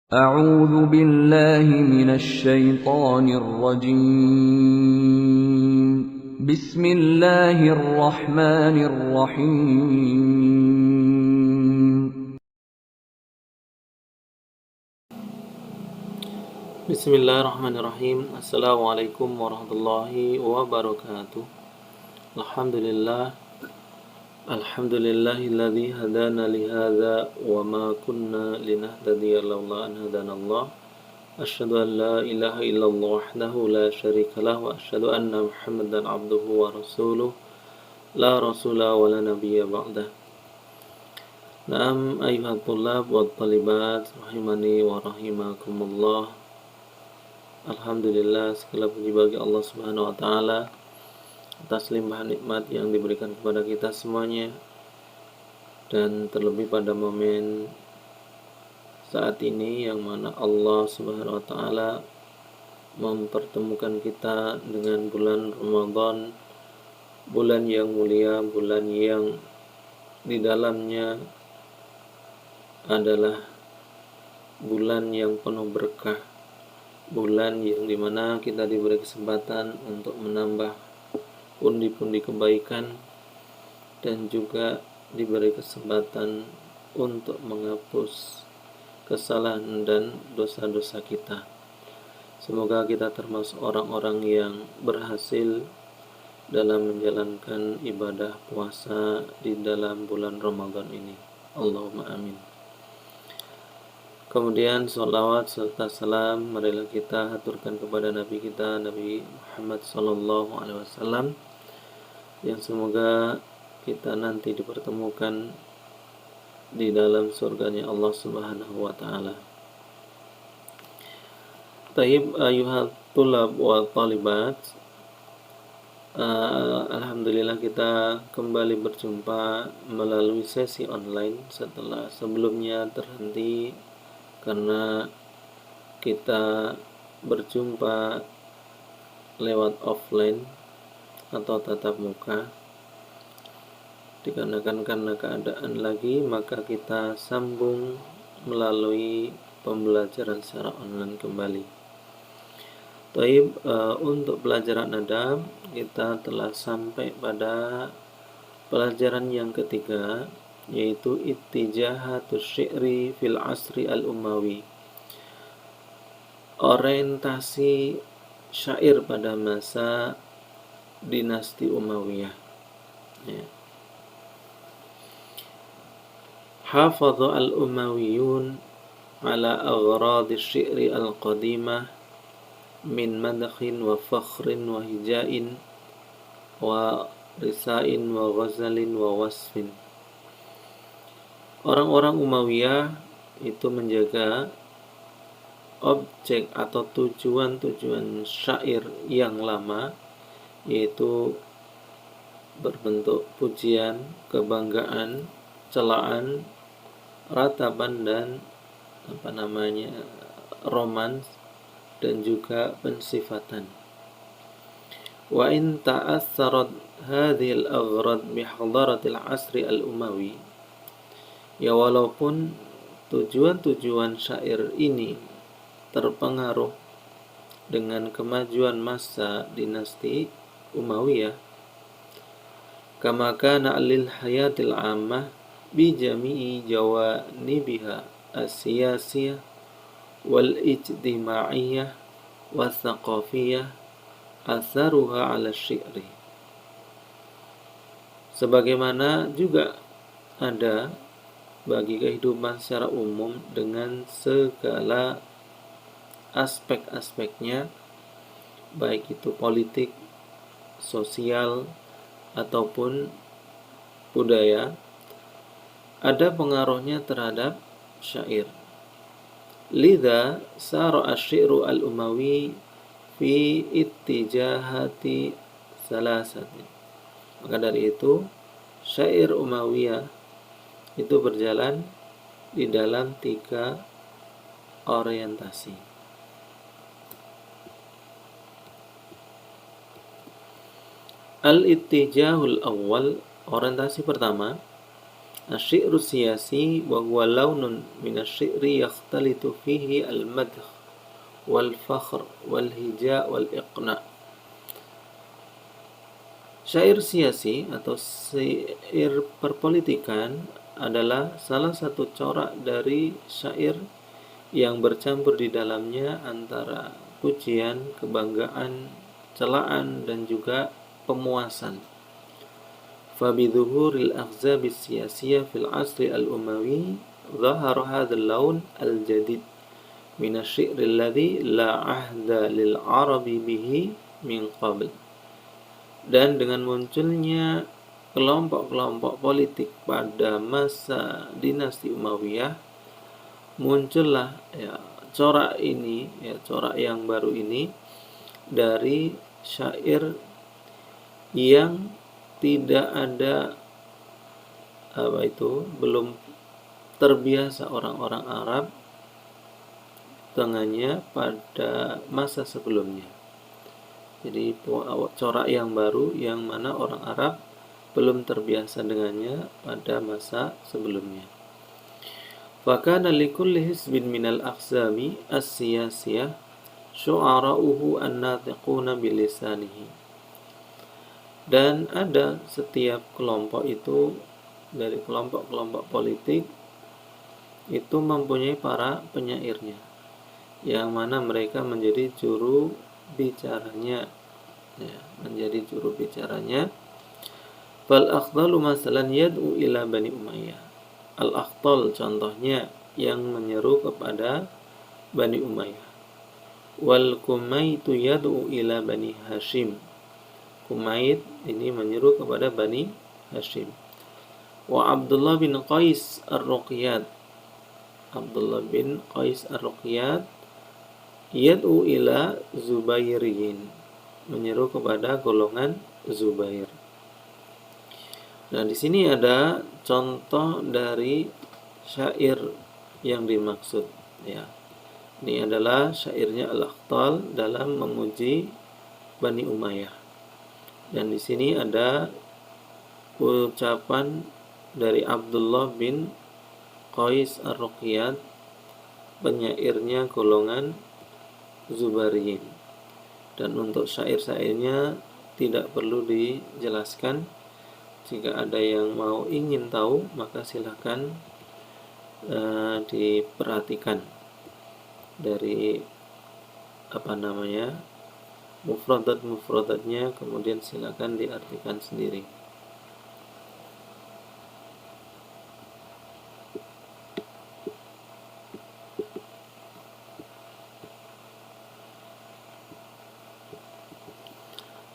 أعوذ بالله من الشيطان الرجيم بسم الله الرحمن الرحيم Bismillahirrahmanirrahim. Assalamualaikum warahmatullahi wabarakatuh. Alhamdulillah. Alhamdulillahilladzi hadana lihadza wa ma kunna linahtadiya laula an hadanallah. Asyhadu an la ilaha illallah wahdahu la syarikalah wa asyhadu anna Muhammadan abduhu wa rasuluh. La rasula wa la nabiyya ba'dah. Naam ayyuhat thullab wa thalibat rahimani wa rahimakumullah. Alhamdulillah, segala puji bagi Allah Subhanahu wa taala atas limpahan nikmat yang diberikan kepada kita semuanya, dan terlebih pada momen saat ini yang mana Allah Subhanahu wa taala mempertemukan kita dengan bulan Ramadan, bulan yang mulia, bulan yang di dalamnya adalah bulan yang penuh berkah, bulan yang dimana kita diberi kesempatan untuk menambah pundi-pundi kebaikan dan juga diberi kesempatan untuk menghapus kesalahan dan dosa-dosa kita. Semoga kita termasuk orang-orang yang berhasil dalam menjalankan ibadah puasa di dalam bulan Ramadan ini. Allahumma amin. Kemudian sholawat serta salam marilah kita haturkan kepada Nabi kita, Nabi Muhammad sallallahu alaihi wasallam, yang semoga kita nanti dipertemukan di dalam surganya Allah Subhanahu wa taala. Taib ayuhat tulab wa talibat. Alhamdulillah kita kembali berjumpa melalui sesi online setelah sebelumnya terhenti karena kita berjumpa lewat offline atau tatap muka. Dikarenakan karena keadaan lagi, maka kita sambung melalui pembelajaran secara online kembali. Taib, untuk pelajaran adab kita telah sampai pada pelajaran yang ketiga, yaitu ittijahatus syi'ri fil asri al-umawi, orientasi syair pada masa dinasti Umayyah. Hafadha al-Umayyun ala aghradi syi'ri al-qadimah min madakhin wa fakhrin wa hijain wa risain wa ghazalin wa wasfin. Orang-orang Umayyah itu menjaga objek atau tujuan-tujuan syair yang lama, yaitu berbentuk pujian, kebanggaan, celaan, ratapan, dan romans, dan juga pensifatan. Wa in ta'assarat hadhil aghrad bihadaratil asri al-umawi, ya walaupun tujuan-tujuan syair ini terpengaruh dengan kemajuan masa dinasti Umayyah, kama kana lil hayatil ammah bi jami'i jawanibiha as-siyasiyah wal ijtima'iyyah wa thaqafiyah atharuha 'ala syi'ri. Sebagaimana juga ada bagi kehidupan secara umum dengan segala aspek-aspeknya, baik itu politik, sosial, ataupun budaya, ada pengaruhnya terhadap syair. Lidha sara asy-syi'ru al-umawi fi ittijahati salasati. Maka dari itu syair Umayyah itu berjalan di dalam 3 orientasi. Al-ittijahul awal, orientasi pertama, asy-syi'ru siyasi wa huwa launun min asy-syi'ri yakhtalitu fihi al-madh wal fakhr wal hija wal iqna. Syair siasi atau syair perpolitikan adalah salah satu corak dari syair yang bercampur di dalamnya antara pujian, kebanggaan, celaan, dan juga pemuasan. Fabidhuhuril akhzab siyasiyah fil asri al-umawi ظهر هذا اللون الجديد من الشعر الذي لا عهد للعرب به من قبل. Dan dengan munculnya kelompok-kelompok politik pada masa dinasti Umayyah, muncullah corak ini, corak yang baru ini dari syair yang tidak ada belum terbiasa orang-orang Arab dengannya pada masa sebelumnya. Jadi corak yang baru yang mana orang Arab belum terbiasa dengannya pada masa sebelumnya. Fakana likulli hizbin minal akhzami as-siyasiyah syu'ara'uhu an-nathiquna bilisanihi. Dan ada setiap kelompok itu dari kelompok-kelompok politik itu mempunyai para penyairnya yang mana mereka menjadi juru bicaranya, Fal akhdalu masalan yad'u ila Bani Umayyah. Al-akhdal contohnya yang menyeru kepada Bani Umayyah. Wal kumaitu yad'u ila Bani Hashim. Kumait ini menyeru kepada Bani Hashim. Wa Abdullah bin Qais ar-Ruqyat. Abdullah bin Qais ar-Ruqyat yad'u ila Zubairiyin, menyeru kepada golongan Zubair. Nah, di sini ada contoh dari syair yang dimaksud, ya. Ini adalah syairnya Al-Akhtal dalam memuji Bani Umayyah. Dan di sini ada ucapan dari Abdullah bin Qais ar-Ruqyat, penyairnya golongan Zubariyin. Dan untuk syair-syairnya tidak perlu dijelaskan. Jika ada yang mau ingin tahu, maka silakan diperhatikan dari mufradat-mufradatnya, kemudian silakan diartikan sendiri.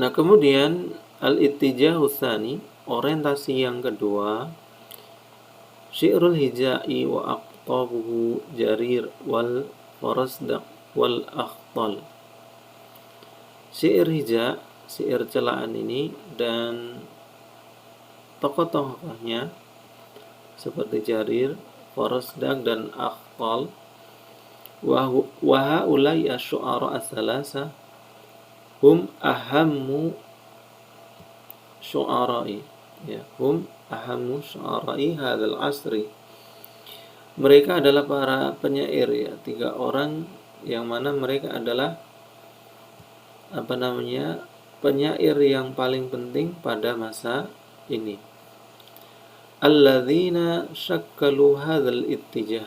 Nah, kemudian al-ittijah tsani, orientasi yang kedua, syi'rul hijai wa aqtabuhu jarir wal farasdaq wal akhtal. Syair hija, syair celaan ini dan tokoh-tokohnya seperti Jarir, Farasdaq dan Akhtal. Wa haula'i asy-syu'ara ats-tsalasa hum ahammu syu'ara'i, hum ahammu syu'ara'i hadzal asri. Mereka adalah para penyair, tiga orang yang mana mereka adalah penyair yang paling penting pada masa ini. Alladzina syakkalu hadzal ittijah,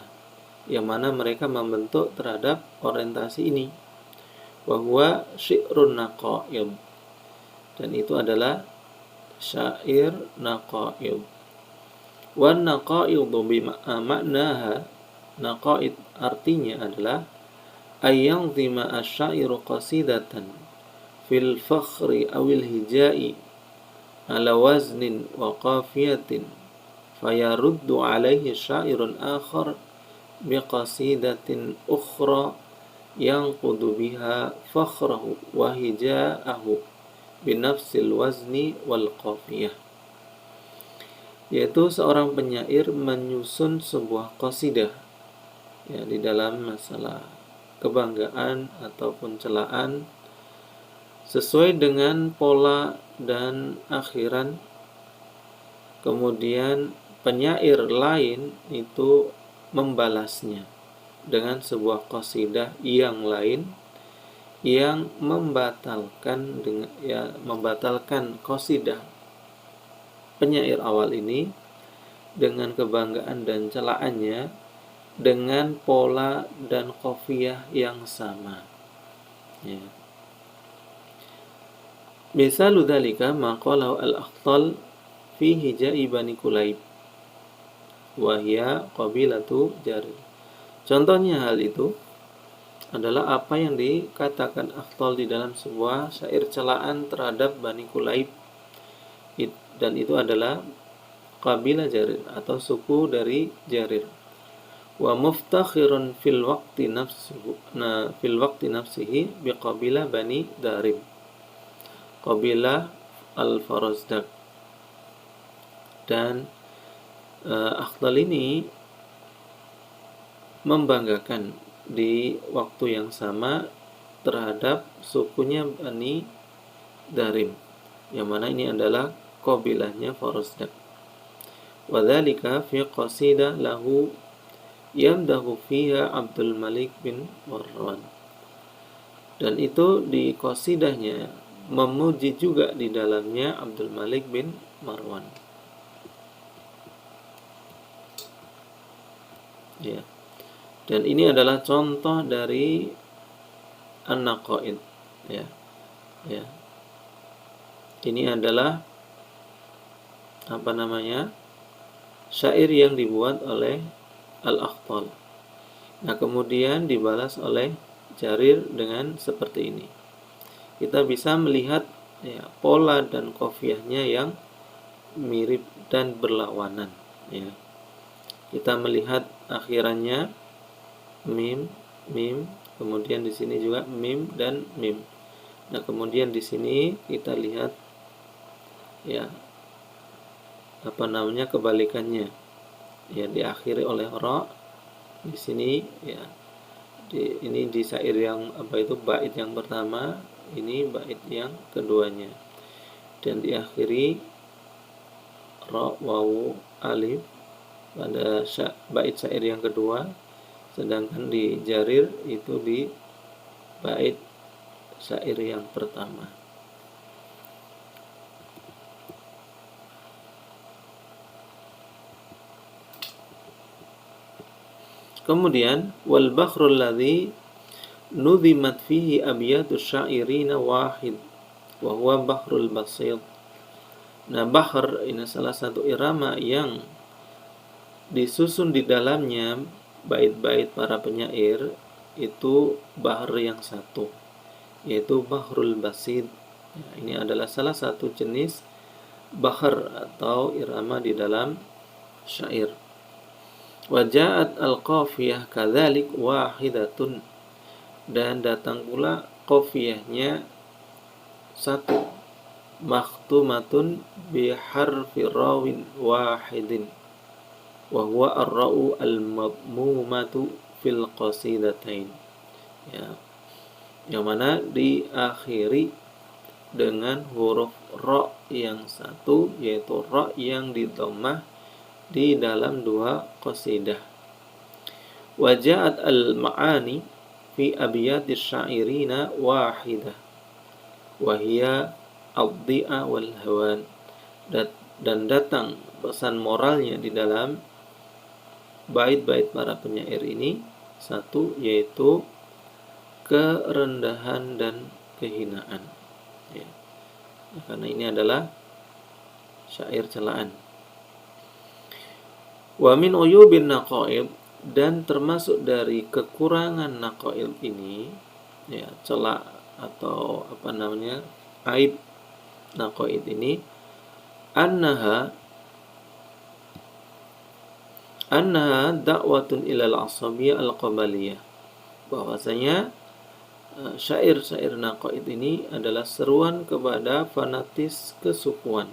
yang mana mereka membentuk terhadap orientasi ini. Wa huwa syi'run naqaid, dan itu adalah syair naqaid. Wan naqaidu maknaha, naqaid artinya adalah ayyanzima asy-syairu qasidatan fil fakhri awil hijai ala waznin wa qafiyatin fayaruddu alaihi syairun akhar biqasidatin ukhra yanqudu biha fakhrahu wa hija'ahu binafsil wazni wal qafiyah. Yaitu seorang penyair menyusun sebuah qasidah di dalam masalah kebanggaan ataupun celaan sesuai dengan pola dan akhiran, kemudian penyair lain itu membalasnya dengan sebuah qasidah yang lain yang membatalkan qasidah penyair awal ini dengan kebanggaan dan celaannya dengan pola dan qafiyah yang sama. Ya. Misalu dzalika ma qalahu al-Akhtal fi hijai Bani Kulayb wa hiya qabilatu Jarir. Contohnya hal itu adalah apa yang dikatakan Akhtal di dalam sebuah syair celaan terhadap Bani Kulayb, dan itu adalah kabilah Jarir atau suku dari Jarir. Wa muftakhirun fil waqti nafsihi biqabilah Bani Darim, qabilah Al-Farazdak. Dan Akhtal ini membanggakan di waktu yang sama terhadap sukunya Bani Darim, yang mana ini adalah qabilahnya Farazdak. Wa dzalika fi qasidah lahu yamdahu fiha Abdul Malik bin Marwan. Dan itu di qasidahnya memuji juga di dalamnya Abdul Malik bin Marwan. Ya. Dan ini adalah contoh dari an-naqaid. Ya. Ya. Ini adalah syair yang dibuat oleh Al-Akhtal. Nah, kemudian dibalas oleh Jarir dengan seperti ini. Kita bisa melihat pola dan qafiyahnya yang mirip dan berlawanan. Ya. Kita melihat akhirannya mim, mim, kemudian di sini juga mim dan mim. Nah, kemudian di sini kita lihat kebalikannya. Ya, diakhiri oleh ra. Di sini ini di syair yang bait yang pertama, ini bait yang keduanya. Dan diakhiri ra, wawu, alif pada bait syair yang kedua, sedangkan di Jarir itu di bait syair yang pertama. Kemudian wal bakhrul ladzi nuzimat fihi abyatus syairina wahid wa huwa bahrul basit. Nah, bahr ini salah satu irama yang disusun di dalamnya bait-bait para penyair, itu bahr yang satu, yaitu bahrul basit. Ya, ini adalah salah satu jenis bahr atau irama di dalam syair. Wajaat al-qafiyah kadzalik wahidatun, dan datang pula qafiyahnya satu, makhtumatun bi harfi rawin wahidin wa huwa ar-ra'u al-madmumatu fil qasidatain. Ya, yang mana diakhiri dengan huruf ra yang satu, yaitu ra yang didhammah di dalam dua qasidah. Waja'at al-ma'ani fi abyatis syairina wahidah wa hiya ad-dhi'a wal hawan. Dan datang pesan moralnya di dalam bait-bait para penyair ini satu, yaitu kerendahan dan kehinaan. Ya. Karena ini adalah syair celaan. Wa min uyubin naqaid, dan termasuk dari kekurangan naqaid ini, celak atau aib naqaid ini, annaha da'watun ilal asabiyyah al-qabaliyah, bahwasanya syair-syair naqaid ini adalah seruan kepada fanatis kesukuan.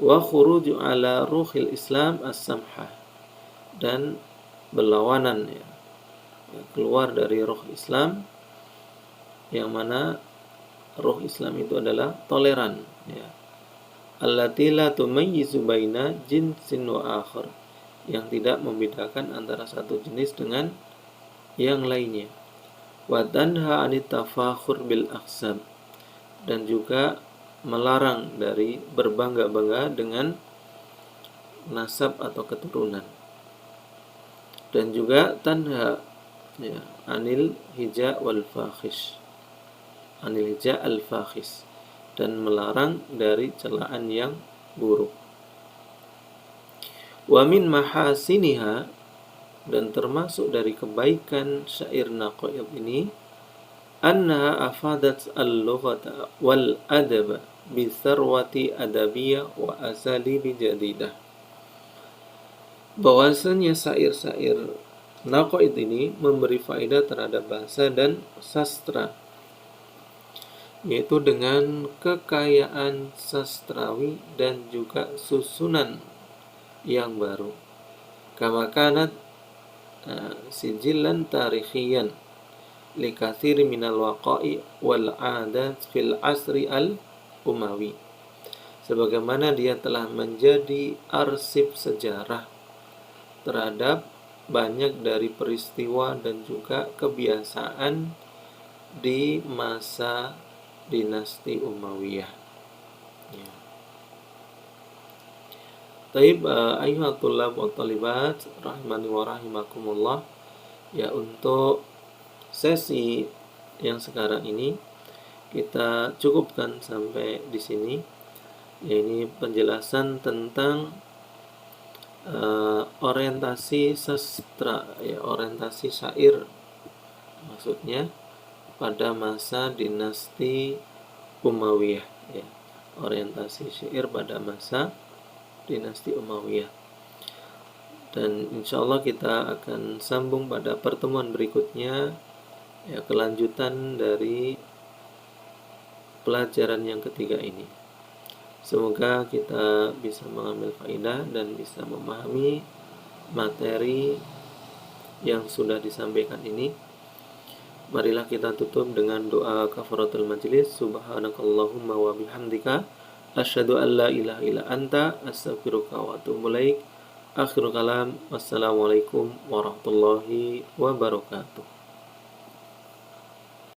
Wa khuruju ala ruhil Islam as-samhah, dan berlawanan keluar dari ruh Islam, yang mana ruh Islam itu adalah toleran, allati la tumayyizu baina jinsin wa akhar, yang tidak membedakan antara satu jenis dengan yang lainnya. Wa tanha 'anit tafakhur bil aqsam, dan juga melarang dari berbangga-bangga dengan nasab atau keturunan. Dan juga tanha ya, anil hija wal fakhish, anil hija al fakhis, dan melarang dari celaan yang buruk. Wa min mahasiniha, dan termasuk dari kebaikan syair naqaid ini, annaha afadat al-lughata wal adaba bi sarwati adabiyah wa asalibi jadidah. Bahwasanya syair-syair naqaid ini memberi faedah terhadap bahasa dan sastra, yaitu dengan kekayaan sastrawi dan juga susunan yang baru. Kama kanat sijilan tarikhiyan likathir minal waqa'i wal 'adat fil asri al-umawi, sebagaimana dia telah menjadi arsip sejarah terhadap banyak dari peristiwa dan juga kebiasaan di masa dinasti Umayyah. Ya. Taib ayyuhat thullab wa thalibat rahimani wa rahimakumullah. Ya, untuk sesi yang sekarang ini kita cukupkan sampai di sini. Ya, ini penjelasan tentang orientasi sastra, ya, orientasi syair maksudnya pada masa dinasti Umayyah, ya. Orientasi syair pada masa dinasti Umayyah. Dan insyaallah kita akan sambung pada pertemuan berikutnya, ya, kelanjutan dari pelajaran yang ketiga ini. Semoga kita bisa mengambil faedah dan bisa memahami materi yang sudah disampaikan ini. Marilah kita tutup dengan doa kafaratul majlis. Subhanakallahumma wa bihamdika asyhadu an la ilaha illa anta astaghfiruka wa atubu ilaik. Akhirul kalam. Wassalamualaikum warahmatullahi wabarakatuh.